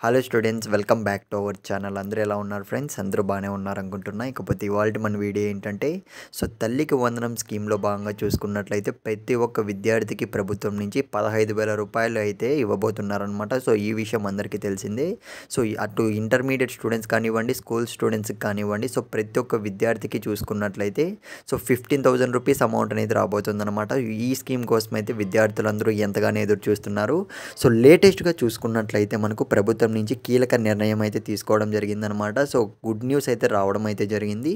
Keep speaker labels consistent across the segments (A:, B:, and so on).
A: Hello students, welcome back to our channel. అందరూ ఎలా ఉన్నారు ఫ్రెండ్స్? అందరూ బాగానే ఉన్నారనుకుంటున్నా. ఇకపోతే ఇవాల్టి మన వీడియో ఏంటంటే, తల్లికి వందనం స్కీమ్‌లో భాగంగా చూసుకున్నట్లయితే ప్రతి ఒక్క విద్యార్థికి ప్రభుత్వం నుంచి 15,000 రూపాయలు అయితే ఇవ్వబోతున్నారనమాట. ఈ విషయం అందరికీ తెలిసిందే. అటు ఇంటర్మీడియేట్ స్టూడెంట్స్ కానివ్వండి, స్కూల్ స్టూడెంట్స్‌కి కానివ్వండి, ప్రతి ఒక్క విద్యార్థికి చూసుకున్నట్లయితే 15,000 రూపీస్ అమౌంట్ అనేది రాబోతుందనమాట. ఈ స్కీమ్ కోసం అయితే విద్యార్థులందరూ ఎంతగానో ఎదురు చూస్తున్నారు. లేటెస్ట్‌గా చూసుకున్నట్లయితే మనకు ప్రభుత్వం నుంచి కీలక నిర్ణయం అయితే తీసుకోవడం జరిగిందనమాట. గుడ్ న్యూస్ అయితే రావడం అయితే జరిగింది.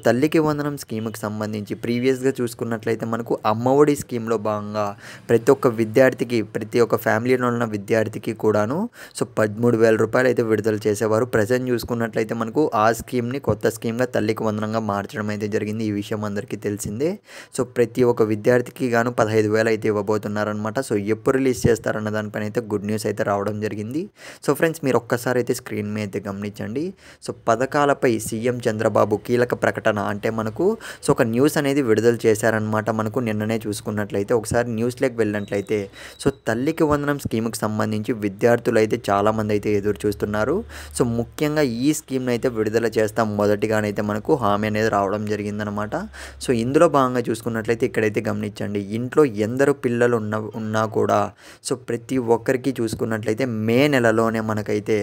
A: తల్లికి వందనం స్కీమ్‌కి సంబంధించి ప్రీవియస్‌గా చూసుకున్నట్లయితే మనకు అమ్మఒడి స్కీమ్‌లో భాగంగా ప్రతి ఒక్క విద్యార్థికి, ప్రతి ఒక్క ఫ్యామిలీలో ఉన్న విద్యార్థికి కూడాను 13,000 రూపాయలు అయితే విడుదల చేసేవారు. ప్రెజెంట్ చూసుకున్నట్లయితే మనకు ఆ స్కీమ్‌ని కొత్త స్కీమ్‌గా తల్లికి వందనంగా మార్చడం అయితే జరిగింది. ఈ విషయం అందరికీ తెలిసిందే. ప్రతి ఒక్క విద్యార్థికి గాను 15,000 అయితే ఇవ్వబోతున్నారనమాట. ఎప్పుడు రిలీజ్ చేస్తారన్న దానిపైన అయితే గుడ్ న్యూస్ అయితే రావడం జరిగింది. ఫ్రెండ్స్, మీరు ఒక్కసారి అయితే స్క్రీన్ మీద అయితే గమనించండి. పథకాలపై సీఎం చంద్రబాబు కీలక ప్రకటన అంటే మనకు ఒక న్యూస్ అనేది విడుదల చేశారనమాట. మనకు నిన్ననే చూసుకున్నట్లయితే ఒకసారి న్యూస్లోకి వెళ్ళినట్లయితే తల్లికి వందనం స్కీమ్కి సంబంధించి విద్యార్థులు అయితే చాలామంది అయితే ఎదురు చూస్తున్నారు. ముఖ్యంగా ఈ స్కీమ్ని అయితే విడుదల చేస్తాం మొదటిగానైతే మనకు హామీ అనేది రావడం జరిగిందనమాట. ఇందులో భాగంగా చూసుకున్నట్లయితే ఇక్కడైతే గమనించండి, ఇంట్లో ఎందరు పిల్లలు ఉన్నా కూడా ప్రతి ఒక్కరికి చూసుకున్నట్లయితే మే నెలలోనే మనకైతే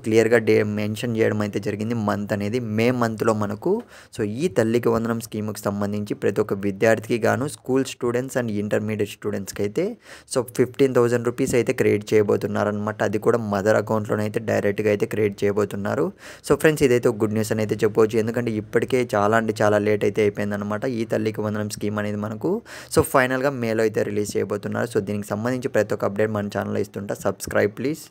A: క్లియర్గా మెన్షన్ చేయడం అయితే జరిగింది. మంత్ అనేది మే మంత్లో మనకు ఈ తల్లికి వందనం స్కీమ్కి సంబంధించి ప్రతి ఒక్క విద్యార్థికి గాను స్కూల్ స్టూడెంట్స్ అండ్ ఇంటర్మీడియట్ స్టూడెంట్స్కి అయితే 15,000 రూపీస్ అయితే క్రియేట్ చేయబోతున్నారనమాట. అది కూడా మదర్ అకౌంట్లోనైతే డైరెక్ట్గా అయితే క్రియేట్ చేయబోతున్నారు. ఫ్రెండ్స్, ఇదైతే ఒక గుడ్ న్యూస్ అని అయితే చెప్పవచ్చు. ఎందుకంటే ఇప్పటికే చాలా అంటే చాలా లేట్ అయితే అయిపోయిందనమాట. ఈ తల్లికి వందనం స్కీమ్ అనేది మనకు ఫైనల్గా మేలో అయితే రిలీజ్ చేయబోతున్నారు. దీనికి సంబంధించి ప్రతి ఒక్క అప్డేట్ మన ఛానల్లో ఇస్తుంటా. Subscribe please.